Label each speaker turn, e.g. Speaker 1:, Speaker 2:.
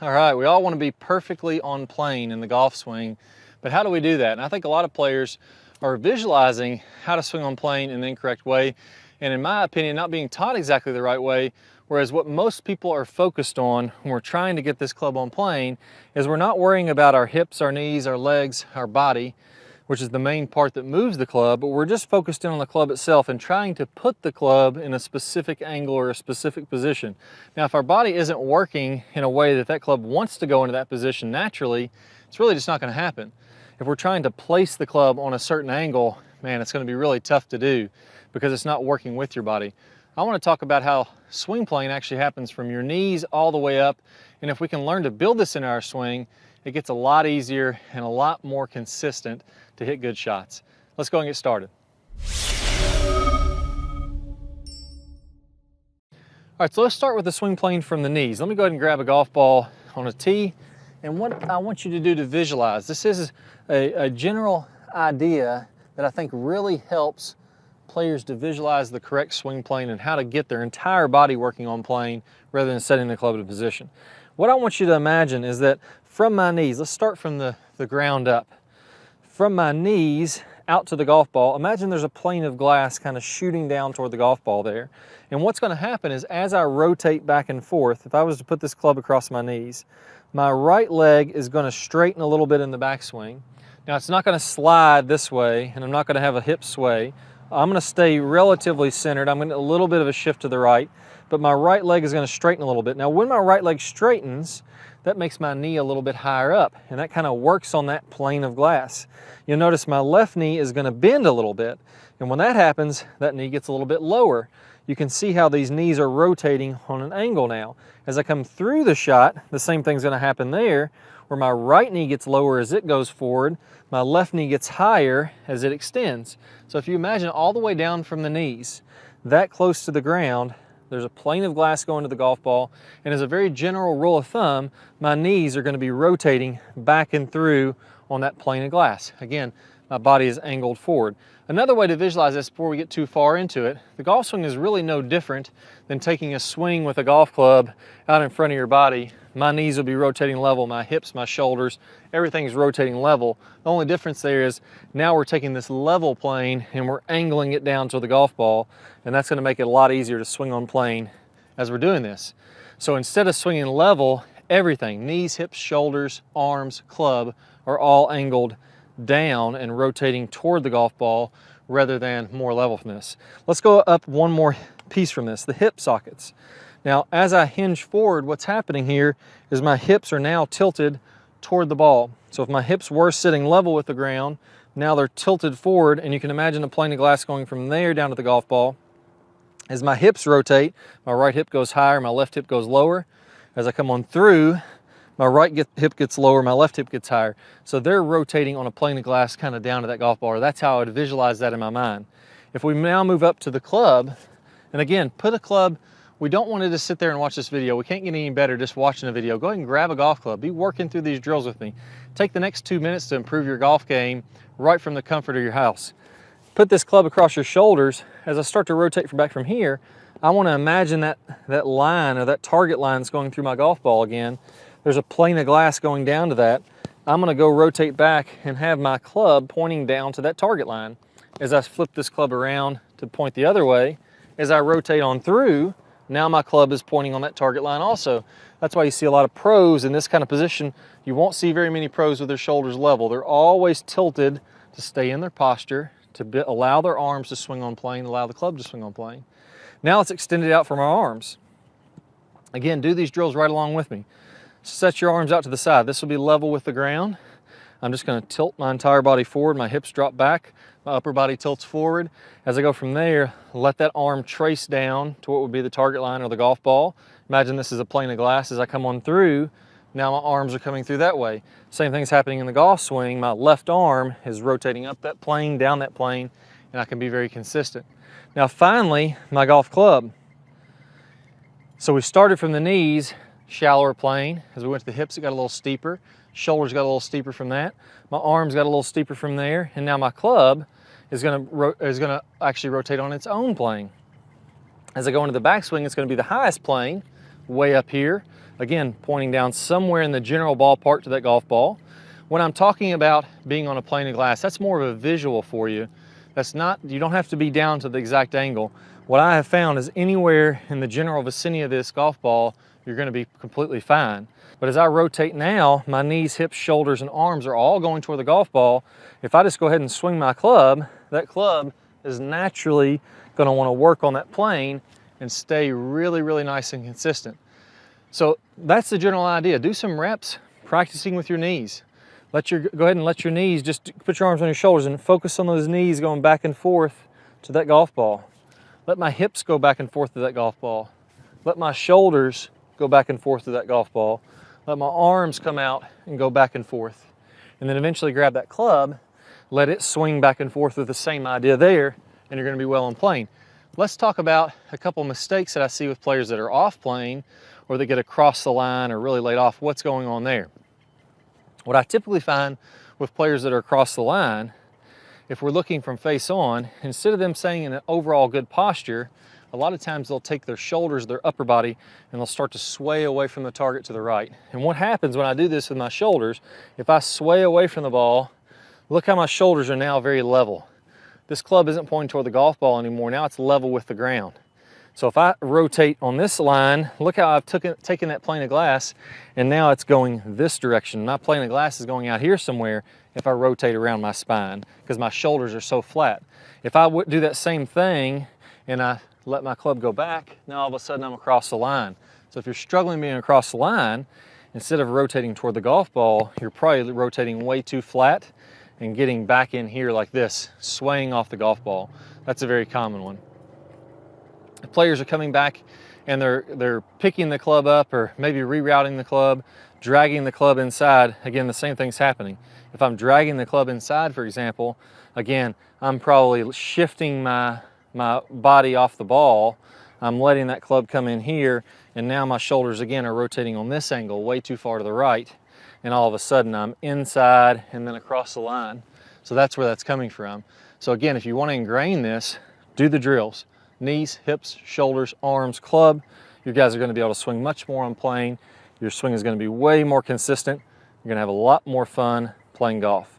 Speaker 1: All right, we all want to be perfectly on plane in the golf swing, but how do we do that? And I think a lot of players are visualizing how to swing on plane in the incorrect way, and in my opinion, not being taught exactly the right way, whereas what most people are focused on when we're trying to get this club on plane is we're not worrying about our hips, our knees, our legs, our body, which is the main part that moves the club, but we're just focused in on the club itself and trying to put the club in a specific angle or a specific position. Now, if our body isn't working in a way that that club wants to go into that position naturally, it's really just not going to happen. If we're trying to place the club on a certain angle, man, it's going to be really tough to do because it's not working with your body. I want to talk about how swing plane actually happens from your knees all the way up, and if we can learn to build this into our swing, it gets a lot easier and a lot more consistent to hit good shots. Let's go and get started. All right, so let's start with the swing plane from the knees. Let me go ahead and grab a golf ball on a tee, and what I want you to do to visualize, this is a general idea that I think really helps players to visualize the correct swing plane and how to get their entire body working on plane rather than setting the club in position. What I want you to imagine is that from my knees, let's start from the ground up. From my knees out to the golf ball, imagine there's a plane of glass kind of shooting down toward the golf ball there. And what's going to happen is as I rotate back and forth, if I was to put this club across my knees, my right leg is going to straighten a little bit in the backswing. Now it's not going to slide this way, and I'm not going to have a hip sway. I'm going to stay relatively centered. I'm going to a little bit of a shift to the right, but my right leg is going to straighten a little bit. Now when my right leg straightens, that makes my knee a little bit higher up, and that kind of works on that plane of glass. You'll notice my left knee is going to bend a little bit, and when that happens, that knee gets a little bit lower. You can see how these knees are rotating on an angle now. As I come through the shot, the same thing's going to happen there, where my right knee gets lower as it goes forward, my left knee gets higher as it extends. So if you imagine all the way down from the knees, that close to the ground, there's a plane of glass going to the golf ball, and as a very general rule of thumb, my knees are going to be rotating back and through on that plane of glass. Again, my body is angled forward. Another way to visualize this before we get too far into it, the golf swing is really no different than taking a swing with a golf club out in front of your body. My knees will be rotating level, my hips, my shoulders, everything's rotating level. The only difference there is now we're taking this level plane and we're angling it down to the golf ball, and that's going to make it a lot easier to swing on plane as we're doing this. So instead of swinging level, everything, knees, hips, shoulders, arms, club, are all angled down and rotating toward the golf ball rather than more level from this. Let's go up one more piece from this, the hip sockets. Now, as I hinge forward, what's happening here is my hips are now tilted toward the ball. So if my hips were sitting level with the ground, now they're tilted forward, and you can imagine a plane of glass going from there down to the golf ball. As my hips rotate, my right hip goes higher, my left hip goes lower. As I come on through, my right hip gets lower, my left hip gets higher. So they're rotating on a plane of glass kind of down to that golf ball. That's how I would visualize that in my mind. If we now move up to the club, and again, put a club, we don't want to just sit there and watch this video. We can't get any better just watching a video. Go ahead and grab a golf club. Be working through these drills with me. Take the next 2 minutes to improve your golf game right from the comfort of your house. Put this club across your shoulders. As I start to rotate back from here, I want to imagine that line or that target line that's going through my golf ball again. There's a plane of glass going down to that. I'm going to go rotate back and have my club pointing down to that target line. As I flip this club around to point the other way, as I rotate on through, now my club is pointing on that target line also. That's why you see a lot of pros in this kind of position. You won't see very many pros with their shoulders level. They're always tilted to stay in their posture, to allow their arms to swing on plane, allow the club to swing on plane. Now let's extend it out from our arms. Again, do these drills right along with me. Set your arms out to the side. This will be level with the ground. I'm just going to tilt my entire body forward. My hips drop back. My upper body tilts forward. As I go from there, let that arm trace down to what would be the target line or the golf ball. Imagine this is a plane of glass. As I come on through, now my arms are coming through that way. Same thing's happening in the golf swing. My left arm is rotating up that plane, down that plane, and I can be very consistent. Now finally, my golf club. So we started from the knees, shallower plane. As we went to the hips, it got a little steeper. Shoulders got a little steeper from that. My arms got a little steeper from there. And now my club is gonna actually rotate on its own plane. As I go into the backswing, it's gonna be the highest plane, way up here. Again, pointing down somewhere in the general ballpark to that golf ball. When I'm talking about being on a plane of glass, that's more of a visual for you. That's not, you don't have to be down to the exact angle. What I have found is anywhere in the general vicinity of this golf ball, you're going to be completely fine. But as I rotate now, my knees, hips, shoulders, and arms are all going toward the golf ball. If I just go ahead and swing my club, that club is naturally going to want to work on that plane and stay really, really nice and consistent. So that's the general idea. Do some reps practicing with your knees. Go ahead and let your knees, just put your arms on your shoulders and focus on those knees going back and forth to that golf ball. Let my hips go back and forth to that golf ball. Let my shoulders go back and forth to that golf ball. Let my arms come out and go back and forth. And then eventually grab that club, let it swing back and forth with the same idea there, and you're going to be well on plane. Let's talk about a couple mistakes that I see with players that are off plane or they get across the line or really laid off. What's going on there? What I typically find with players that are across the line, if we're looking from face on, instead of them staying in an overall good posture, a lot of times they'll take their shoulders, their upper body, and they'll start to sway away from the target to the right. And what happens when I do this with my shoulders, if I sway away from the ball, look how my shoulders are now very level. This club isn't pointing toward the golf ball anymore. Now it's level with the ground. So if I rotate on this line, look how I've taken that plane of glass, and now it's going this direction. My plane of glass is going out here somewhere if I rotate around my spine because my shoulders are so flat. If I would do that same thing and I let my club go back, now all of a sudden I'm across the line. So if you're struggling being across the line, instead of rotating toward the golf ball, you're probably rotating way too flat and getting back in here like this, swaying off the golf ball. That's a very common one. If players are coming back and they're picking the club up or maybe rerouting the club, dragging the club inside, again, the same thing's happening. If I'm dragging the club inside, for example, again, I'm probably shifting my body off the ball. I'm letting that club come in here, and now my shoulders again are rotating on this angle way too far to the right, and all of a sudden I'm inside and then across the line. So that's where that's coming from. So again, if you want to ingrain this, do the drills. Knees, hips, shoulders, arms, club. You guys are going to be able to swing much more on plane. Your swing is going to be way more consistent. You're going to have a lot more fun playing golf.